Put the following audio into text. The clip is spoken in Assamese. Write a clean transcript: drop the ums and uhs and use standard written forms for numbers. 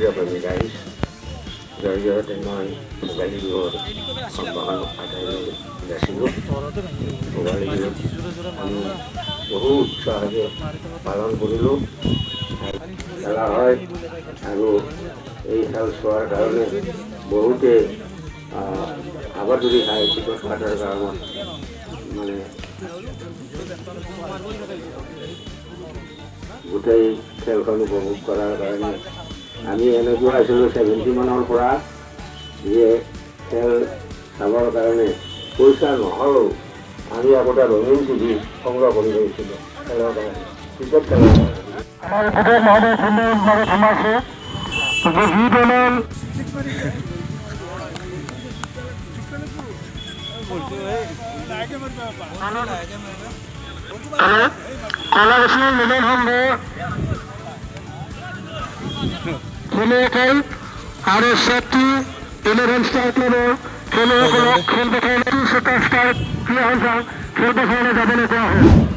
Dia bagi guys, jaya dengan kembali luar kembangan ada ini tidak singgup kembali kami বহুত sahaja পালন কৰিলোঁ খেলা হয় আৰু এই খেল চোৱাৰ কাৰণে বহুতে আবাদুৰি খায় টিকট কাটাৰ কাৰণত মানে গোটেই খেলখন উপভোগ কৰাৰ কাৰণে আমি এনেকুৱা আছিলোঁ 70 মানৰ পৰা যে খেল চাবৰ কাৰণে পইচা নহ'লেও আমি আগতে ৰঙীন টিভি সংগ্ৰহ কৰি লৈছিলোঁ খেলৰ কাৰণে ক্ৰিকেট খেলৰ কাৰণে আমাৰ গোটেই মহাদেশখনৰ সমাজে যি দলৰ কলাবাসী মিলন সংঘ খেলুৱৈসকল আৰু 11 ষ্টাৰ ক্লাবৰ খেলুৱৈসকলক খেল পথাৰলৈ ছুপাৰষ্টাৰ ক্ৰীড়া সন্থাক খেল পথাৰলৈ যাবলৈ কোৱা হয়।